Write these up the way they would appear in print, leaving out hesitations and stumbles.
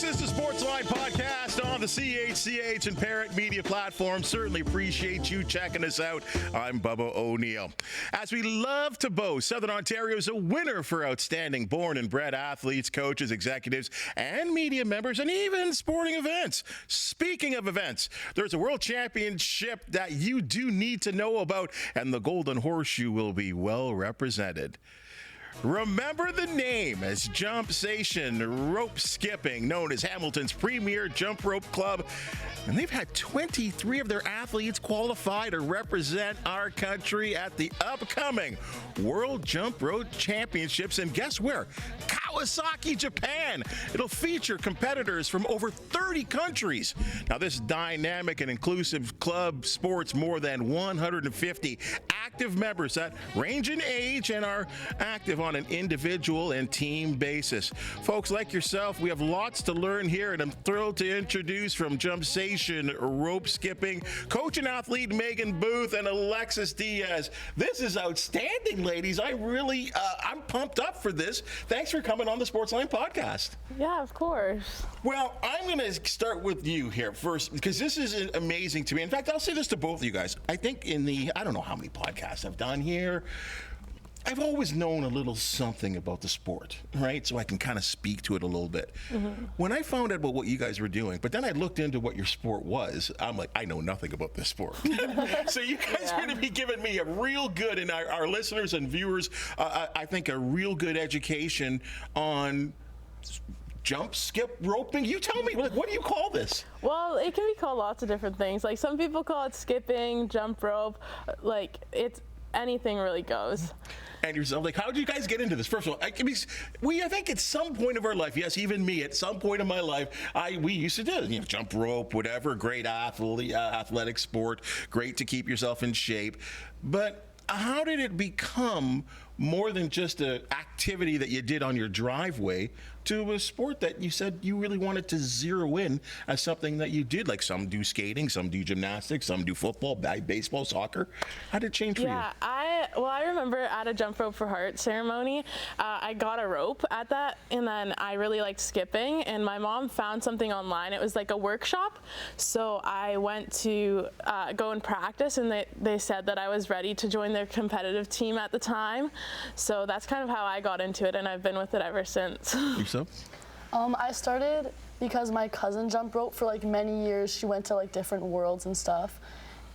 This is the Sportsline Podcast on the CHCH and Parrot Media platform. Certainly appreciate you checking us out. I'm Bubba O'Neill. As we love to boast, Southern Ontario is a winner for outstanding born and bred athletes, coaches, executives, and media members, and even sporting events. Speaking of events, there's a World Championship that you do need to know about, and the Golden Horseshoe will be well represented. Remember the name as Jumpsations Rope Skipping, known as Hamilton's premier jump rope club. And they've had 23 of their athletes qualify to represent our country at the upcoming World Jump Rope Championships. And guess where? Kawasaki, Japan. It'll feature competitors from over 30 countries. Now, this dynamic and inclusive club sports more than 150 active members that range in age and are active on an individual and team basis. Folks like yourself, we have lots to learn here, and I'm thrilled to introduce from Jumpsations Rope Skipping, coach and athlete Meghan Booth and Alexis Diaz. This is outstanding, ladies. I'm pumped up for this. Thanks for coming on the Sportsline Podcast. Yeah, of course. Well, I'm going to start with you here first, because this is amazing to me. In fact, I'll say this to both of you guys. I think I don't know how many podcasts I've done here, I've always known a little something about the sport, right? So I can kind of speak to it a little bit. Mm-hmm. When I found out about what you guys were doing, but then I looked into what your sport was, I'm like, I know nothing about this sport. So you guys are going to be giving me a real good, and our listeners and viewers, I think a real good education on jump, skip, roping. You tell me, what do you call this? Well, it can be called lots of different things. Like, some people call it skipping, jump rope. Like, it's anything really goes. And yourself, like, how did you guys get into this? First of all, I think at some point of our life, yes, even me, at some point in my life, we used to do, jump rope, whatever, great athletic sport, great to keep yourself in shape. But how did it become more than just an activity that you did on your driveway to a sport that you said you really wanted to zero in as something that you did? Like, some do skating, some do gymnastics, some do football, baseball, soccer. How did it change for you? Yeah, I remember at a Jump Rope for Heart ceremony, I got a rope at that, and then I really liked skipping, and my mom found something online. It was like a workshop, so I went to go and practice, and they said that I was ready to join their competitive team at the time. So that's kind of how I got into it, and I've been with it ever since. Yourself? I started because my cousin jumped rope for like many years. She went to like different worlds and stuff.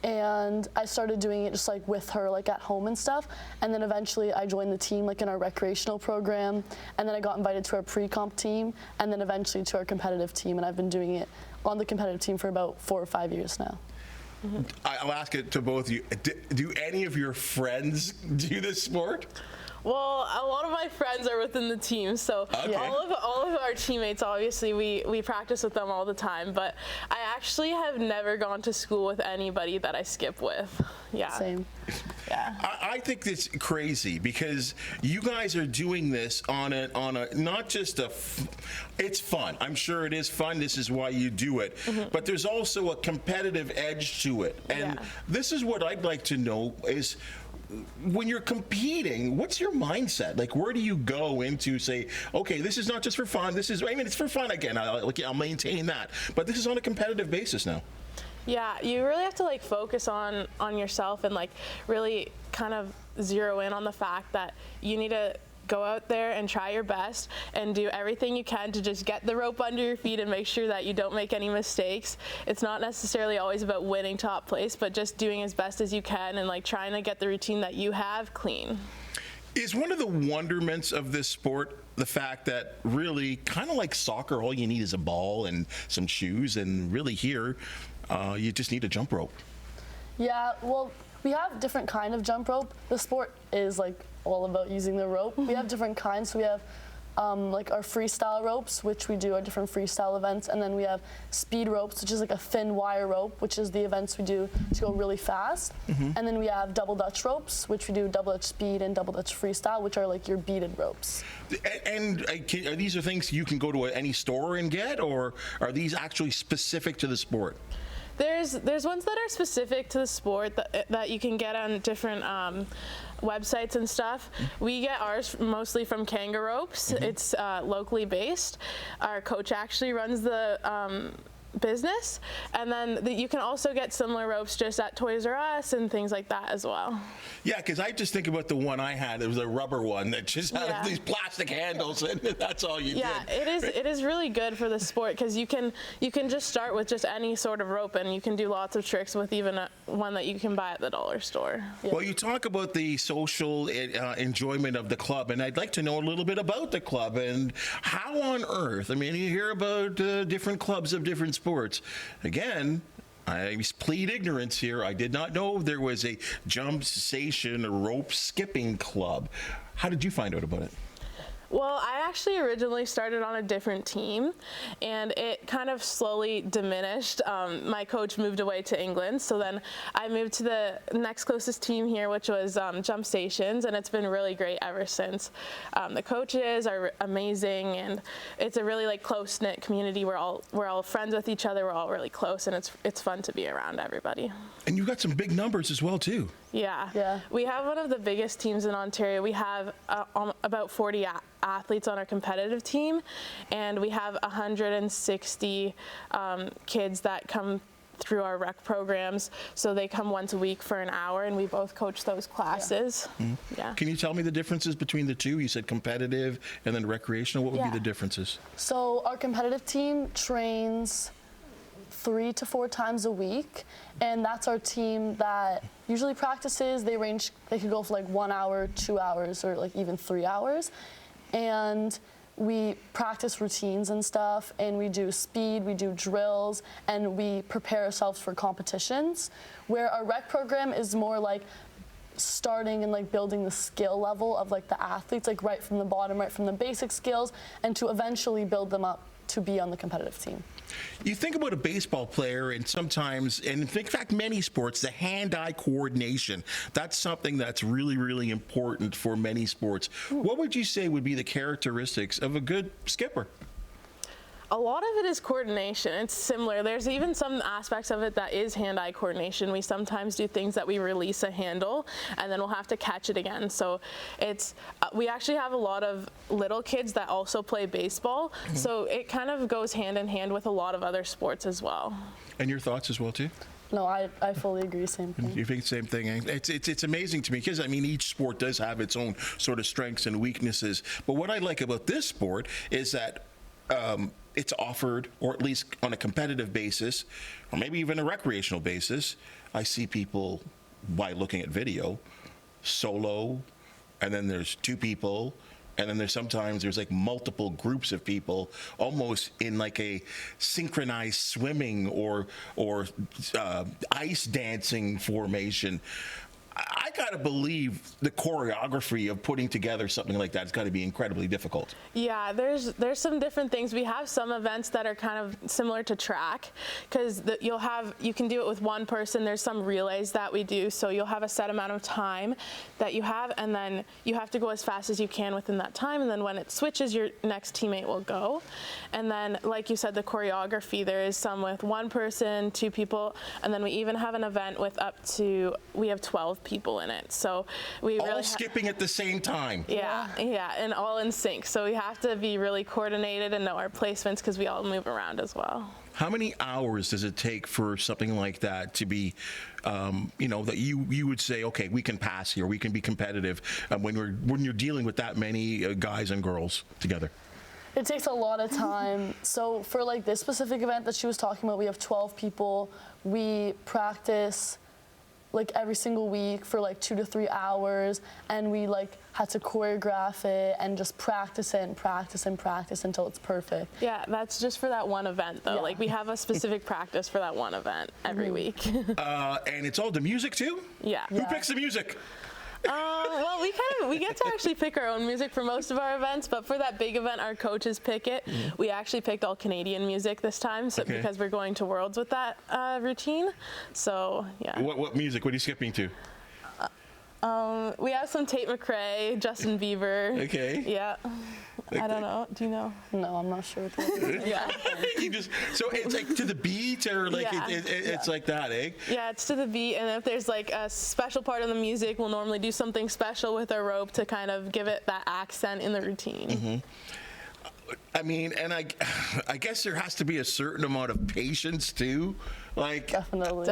And I started doing it just like with her, like at home and stuff. And then eventually I joined the team like in our recreational program. And then I got invited to our pre-comp team, and then eventually to our competitive team. And I've been doing it on the competitive team for about 4 or 5 years now. Mm-hmm. I'll ask it to both of you. Do any of your friends do this sport? Well, a lot of my friends are within the team, so okay. all of our teammates, obviously, we practice with them all the time, but I actually have never gone to school with anybody that I skip with. Yeah. Same. Yeah. I think it's crazy because you guys are doing this on a not just it's fun. I'm sure it is fun. This is why you do it. Mm-hmm. But there's also a competitive edge to it. And this is what I'd like to know is, when you're competing, what's your mindset? Like, where do you go into say, okay, this is not just for fun. It's for fun again. I'll maintain that. But this is on a competitive basis now. Yeah, you really have to like focus on yourself and like really kind of zero in on the fact that you need to go out there and try your best and do everything you can to just get the rope under your feet and make sure that you don't make any mistakes. It's not necessarily always about winning top place, but just doing as best as you can and like trying to get the routine that you have clean. Is one of the wonderments of this sport the fact that really, kind of like soccer, all you need is a ball and some shoes, and really here, you just need a jump rope? Yeah, well, we have different kind of jump rope. The sport is like all about using the rope. We have different kinds. So we have like our freestyle ropes, which we do at different freestyle events, and then we have speed ropes, which is like a thin wire rope, which is the events we do to go really fast. Mm-hmm. And then we have double Dutch ropes, which we do double Dutch speed and double Dutch freestyle, which are like your beaded ropes. And are these are things you can go to any store and get, or are these actually specific to the sport? There's ones that are specific to the sport that you can get on different websites and stuff. We get ours mostly from Kanga Ropes. It's locally based. Our coach actually runs the business, and then you can also get similar ropes just at Toys R Us and things like that as well. Yeah, because I just think about the one I had. It was a rubber one that just had Yeah. these plastic handles, and that's all you Yeah, did. it is really good for the sport because you can just start with just any sort of rope, and you can do lots of tricks with even one that you can buy at the dollar store. Well, you talk about the social enjoyment of the club, and I'd like to know a little bit about the club and how on earth. I mean, you hear about different clubs of different sports. Again, I plead ignorance here. I did not know there was a Jumpsations Rope Skipping Club. How did you find out about it? Well, I actually originally started on a different team, and it kind of slowly diminished. My coach moved away to England, so then I moved to the next closest team here, which was Jumpsations, and it's been really great ever since. The coaches are amazing, and it's a really close-knit community. We're all friends with each other. We're all really close, and it's fun to be around everybody. And you got some big numbers as well, too. Yeah. We have one of the biggest teams in Ontario. We have about 40 athletes on our competitive team, and we have 160 kids that come through our rec programs. So they come once a week for an hour, and we both coach those classes. Yeah. Can you tell me the differences between the two? You said competitive and then recreational. What would be the differences? So our competitive team trains 3 to 4 times a week, and that's our team that usually practices. They could go for 1 hour, 2 hours, or even 3 hours. And we practice routines and stuff, and we do speed, we do drills, and we prepare ourselves for competitions. Where our rec program is more starting and building the skill level of the athletes, right from the bottom, right from the basic skills, and to eventually build them up to be on the competitive team. You think about a baseball player, and sometimes, and in fact many sports, the hand-eye coordination, that's something that's really, really important for many sports. What would you say would be the characteristics of a good skipper? A lot of it is coordination. It's similar. There's even some aspects of it that is hand-eye coordination. We sometimes do things that we release a handle and then we'll have to catch it again. So it's we actually have a lot of little kids that also play baseball. So it kind of goes hand in hand with a lot of other sports as well. And your thoughts as well too? No, I fully agree. Same thing. You think the same thing? It's amazing to me because each sport does have its own sort of strengths and weaknesses. But what I like about this sport is that it's offered, or at least on a competitive basis, or maybe even a recreational basis. I see people, by looking at video, solo, and then there's 2 people, and then there's multiple groups of people, almost in a synchronized swimming or ice dancing formation. I gotta believe the choreography of putting together something like that has got to be incredibly difficult. Yeah, there's some different things. We have some events that are kind of similar to track, because you can do it with one person. There's some relays that we do, so you'll have a set amount of time that you have, and then you have to go as fast as you can within that time, and then when it switches, your next teammate will go. And then, like you said, the choreography, there is some with 1 person, 2 people, and then we even have an event with we have 12 people in it. So we all really skipping at the same time. Yeah, and all in sync. So we have to be really coordinated and know our placements because we all move around as well. How many hours does it take for something like that to be, that you would say, okay, we can pass here, we can be competitive when you're dealing with that many guys and girls together? It takes a lot of time. So for this specific event that she was talking about, we have 12 people. We practice every single week for 2 to 3 hours, and we had to choreograph it and just practice it and practice and practice until it's perfect. Yeah, that's just for that one event though. Yeah. We have a specific practice for that one event every week. And it's all the music too? Yeah. Who picks the music? Well, we get to actually pick our own music for most of our events, but for that big event, our coaches pick it. We actually picked all Canadian music this time, because we're going to Worlds with that routine. So yeah. What music? What are you skipping to? We have some Tate McRae, Justin Bieber. Okay. Yeah. I don't know. Do you know? No, I'm not sure what that is. Yeah. So it's like to the beat, or like Yeah. it's like that, eh? Yeah, it's to the beat, and if there's like a special part of the music, we'll normally do something special with our rope to kind of give it that accent in the routine. Mm-hmm. I mean, and I guess there has to be a certain amount of patience too. Like, Definitely.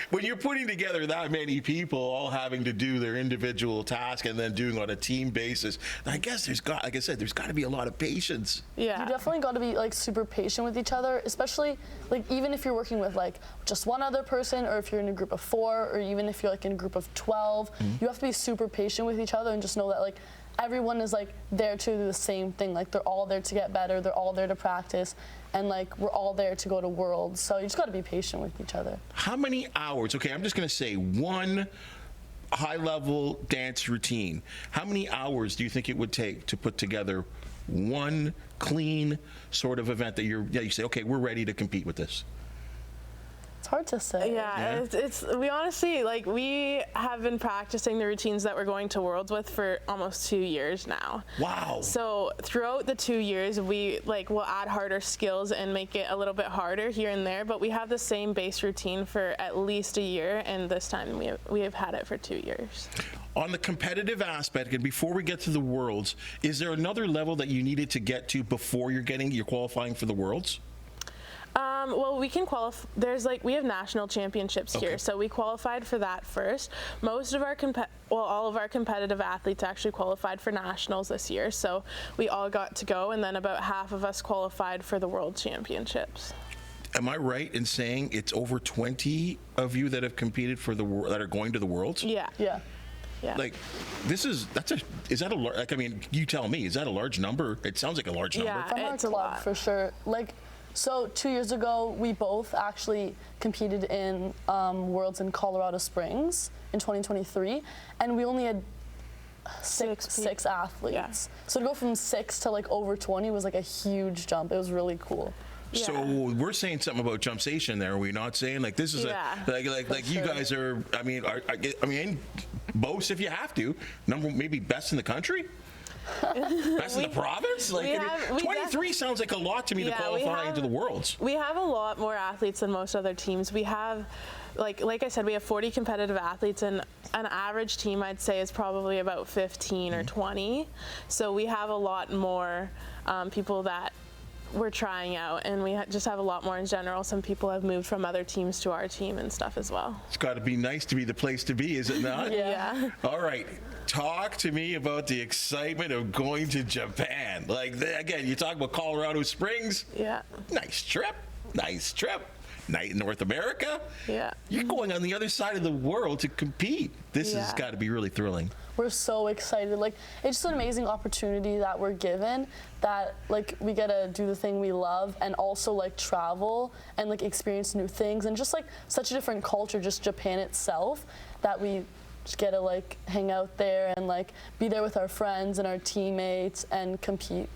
When you're putting together that many people all having to do their individual task and then doing on a team basis, I guess there's got to be a lot of patience. Yeah. You definitely got to be like super patient with each other, especially like even if you're working with like just one other person, or if you're in a group of 4, or even if you're like in a group of 12, you have to be super patient with each other and just know that like everyone is like there to do the same thing. Like they're all there to get better. They're all there to practice, and like we're all there to go to Worlds. So you just got to be patient with each other. How many hours? Okay, I'm just going to say one high-level dance routine. How many hours do you think it would take to put together one clean sort of event that you say, okay, we're ready to compete with this? It's hard to say. Yeah, it's we honestly, like, we have been practicing the routines that we're going to Worlds with for almost 2 years now. Wow. So throughout the 2 years, we will add harder skills and make it a little bit harder here and there, but we have the same base routine for at least a year, and this time we have had it for 2 years. On the competitive aspect, and before we get to the Worlds, is there another level that you needed to get to before you're qualifying for the Worlds? Well, we can qualify. We have national championships here, so we qualified for that first. Most of our all of our competitive athletes actually qualified for nationals this year, so we all got to go, and then about half of us qualified for the World Championships. Am I right in saying it's over 20 of you that have competed for that are going to the Worlds? Yeah. Yeah. Yeah. Like, is that a like? I mean, you tell me. Is that a large number? It sounds like a large number. Yeah. From our It's a club, lot. for sure. Like, so 2 years ago, we both actually competed in Worlds in Colorado Springs in 2023, and we only had six athletes. Yeah. So to go from 6 to like over 20 was like a huge jump. It was really cool. So Yeah. we're saying something about Jumpsation there, are we not saying? Like, this is Yeah. like you sure. guys are, I mean, boast if you have to, maybe best in the country? Best in the province? Like, we have- 23 sounds like a lot to me to Yeah, we qualify have- into the Worlds. We have a lot more athletes than most other teams. We have, like I said, we have 40 competitive athletes, and an average team, I'd say, is probably about 15 or 20. So we have a lot more people that we're trying out, and we just have a lot more in general. Some people have moved from other teams to our team and stuff as well. It's got to be nice to be the place to be, is it not? Yeah. All right. Talk to me about the excitement of going to Japan. Like, again, you talk about Colorado Springs. Yeah. Nice trip. Night in North America. Yeah. You're going on the other side of the world to compete. This has Yeah. got to be really thrilling. We're so excited. Like, it's just an amazing opportunity that we're given, that like we get to do the thing we love and also like travel and like experience new things, and just like such a different culture, just Japan itself, that we just get to like hang out there and like be there with our friends and our teammates and compete.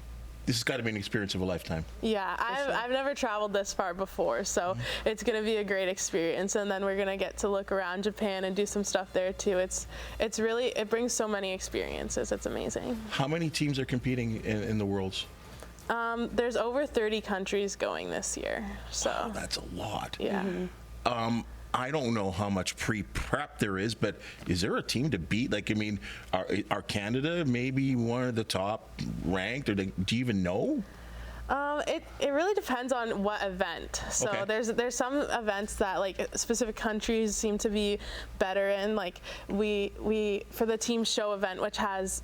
This has got to be an experience of a lifetime. Yeah, I've never traveled this far before, so it's going to be a great experience, and then we're going to get to look around Japan and do some stuff there too. It brings so many experiences. It's amazing. How many teams are competing in the Worlds? There's over 30 countries going this year, so Wow, that's a lot. yeah. I don't know how much pre-prep there is, but is there a team to beat? Like, I mean, are Canada maybe one of the top ranked, or do you even know? It really depends on what event. So Okay. there's some events that like specific countries seem to be better in. Like we for the team show event, which has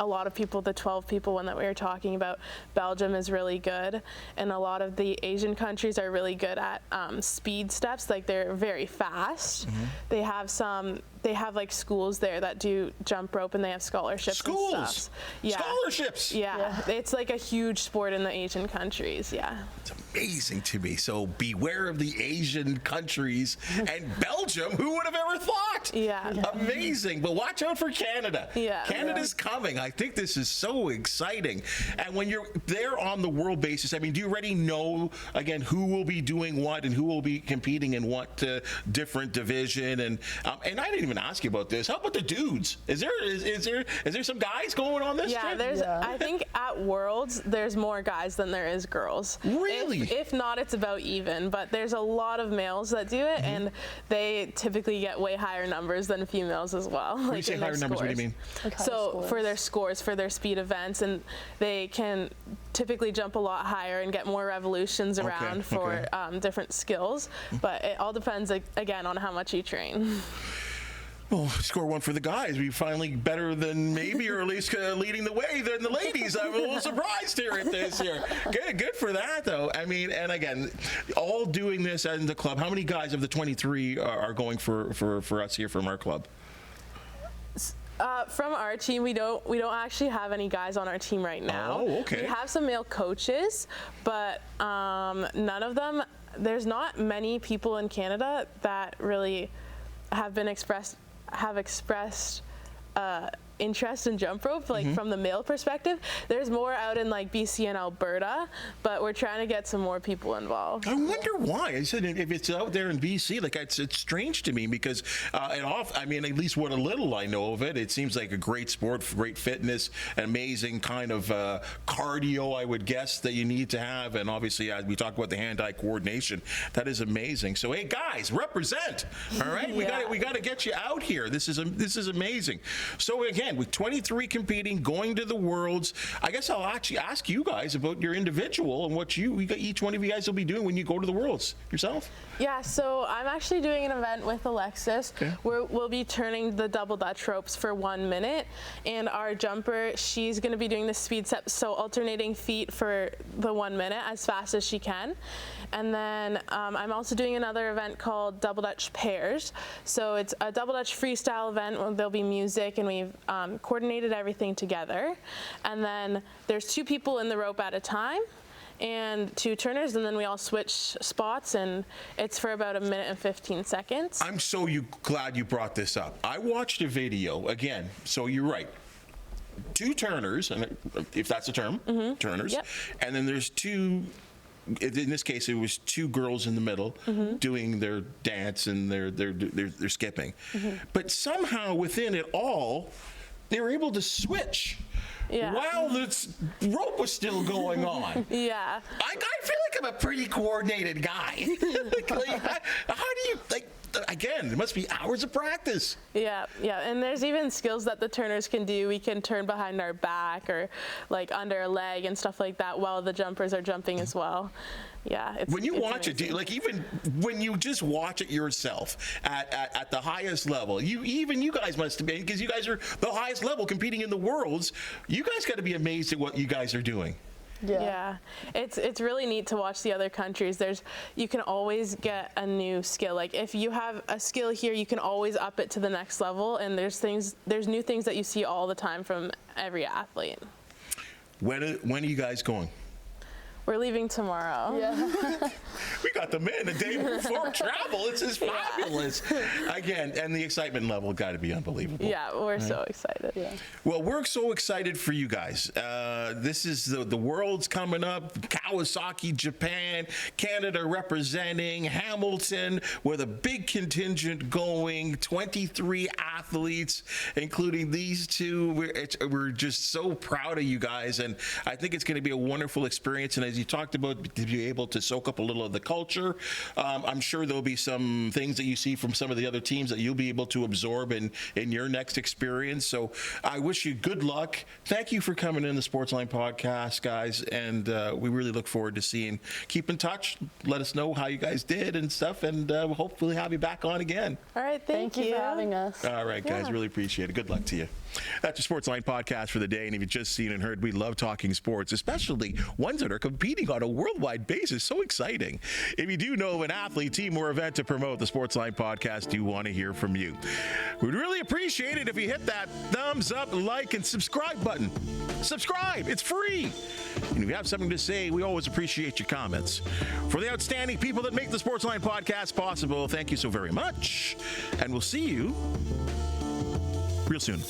a lot of people, the 12 people one that we were talking about, Belgium is really good, and a lot of the Asian countries are really good at speed steps. Like, they're very fast. They have like schools there that do jump rope, and they have scholarships. Schools? And stuff. Yeah. Scholarships? Yeah, it's like a huge sport in the Asian countries. Yeah. It's amazing to me. So beware of the Asian countries and Belgium. Who would have ever thought? Yeah. Amazing. But watch out for Canada. Yeah. Canada's is coming. I think this is so exciting. And when you're there on the world basis, I mean, do you already know, again, who will be doing what and who will be competing in what different division? And I didn't even ask you about this. How about the dudes? Is there some guys going on this trip? I think at Worlds, there's more guys than there is girls. Really? If not, it's about even. But there's a lot of males that do it, and they typically get way higher numbers than females as well. When you say higher numbers, what do you mean? So for their scores, for their speed events, and they can typically jump a lot higher and get more revolutions around for different skills. But it all depends, again, on how much you train. Well, score one for the guys. We finally better than maybe, or at least leading the way than the ladies. I'm a little surprised here at this year. Good for that, though. I mean, and again, all doing this in the club. How many guys of the 23 are going for us here from our club? From our team, we don't actually have any guys on our team right now. Oh, okay. We have some male coaches, but none of them. There's not many people in Canada that really have expressed interest in jump rope, like from the male perspective. There's more out in like BC and Alberta, but we're trying to get some more people involved. I wonder why. I said if it's out there in BC, like it's strange to me because I mean, at least what a little I know of it, it seems like a great sport, great fitness, an amazing kind of cardio, I would guess, that you need to have, and obviously as we talk about the hand-eye coordination, that is amazing. So hey guys, represent. All right, we got to get you out here. This is amazing. So again, with 23 competing, going to the Worlds, I guess I'll actually ask you guys about your individual and what each one of you guys will be doing when you go to the Worlds yourself. Yeah, so I'm actually doing an event with Alexis where we'll be turning the double Dutch ropes for 1 minute, and our jumper, she's going to be doing the speed step, so alternating feet for the 1 minute as fast as she can. And then I'm also doing another event called Double Dutch Pairs. So it's a Double Dutch freestyle event where there'll be music, and we've coordinated everything together. And then there's 2 people in the rope at a time and 2 turners, and then we all switch spots, and it's for about 1 minute and 15 seconds. I'm so glad you brought this up. I watched a video, again, so you're right. 2 turners, and if that's a term, turners, and then there's 2. In this case, it was 2 girls in the middle doing their dance and their skipping. But somehow within it all, they were able to switch while the rope was still going on. Yeah. I feel like I'm a pretty coordinated guy. How do you, again, it must be hours of practice. Yeah, and there's even skills that the turners can do. We can turn behind our back or like under a leg and stuff like that while the jumpers are jumping as well. Yeah, when you watch it, like even when you just watch it yourself at the highest level, you guys must have been, because you guys are the highest level competing in the Worlds. You guys got to be amazed at what you guys are doing. Yeah, it's really neat to watch the other countries. You can always get a new skill. Like if you have a skill here, you can always up it to the next level. And there's new things that you see all the time from every athlete. When are you guys going? We're leaving tomorrow. Yeah. We got them in the day before travel. This is fabulous. Again, and the excitement level got to be unbelievable. Yeah, we're so excited. Yeah. Well, we're so excited for you guys. This is the World's coming up. Kawasaki, Japan, Canada representing, Hamilton with a big contingent going, 23 athletes, including these 2. We're just so proud of you guys, and I think it's going to be a wonderful experience. And as you talked about, to be able to soak up a little of the culture, I'm sure there'll be some things that you see from some of the other teams that you'll be able to absorb in your next experience. So I wish you good luck. Thank you for coming in the Sportsline Podcast, guys, and we really look forward to keep in touch. Let us know how you guys did and stuff, and we'll hopefully have you back on again. All right, thank you for having us. All right, guys, really appreciate it. Good luck to you. That's your Sportsline Podcast for the day, and if you've just seen and heard, we love talking sports, especially ones that are competing on a worldwide basis. So exciting. If you do know of an athlete, team, or event to promote, the Sportsline Podcast do want to hear from you. We'd really appreciate it if you hit that thumbs up, like, and subscribe button. Subscribe. It's free. And if you have something to say, we always appreciate your comments. For the outstanding people that make the Sportsline Podcast possible, thank you so very much. And we'll see you real soon.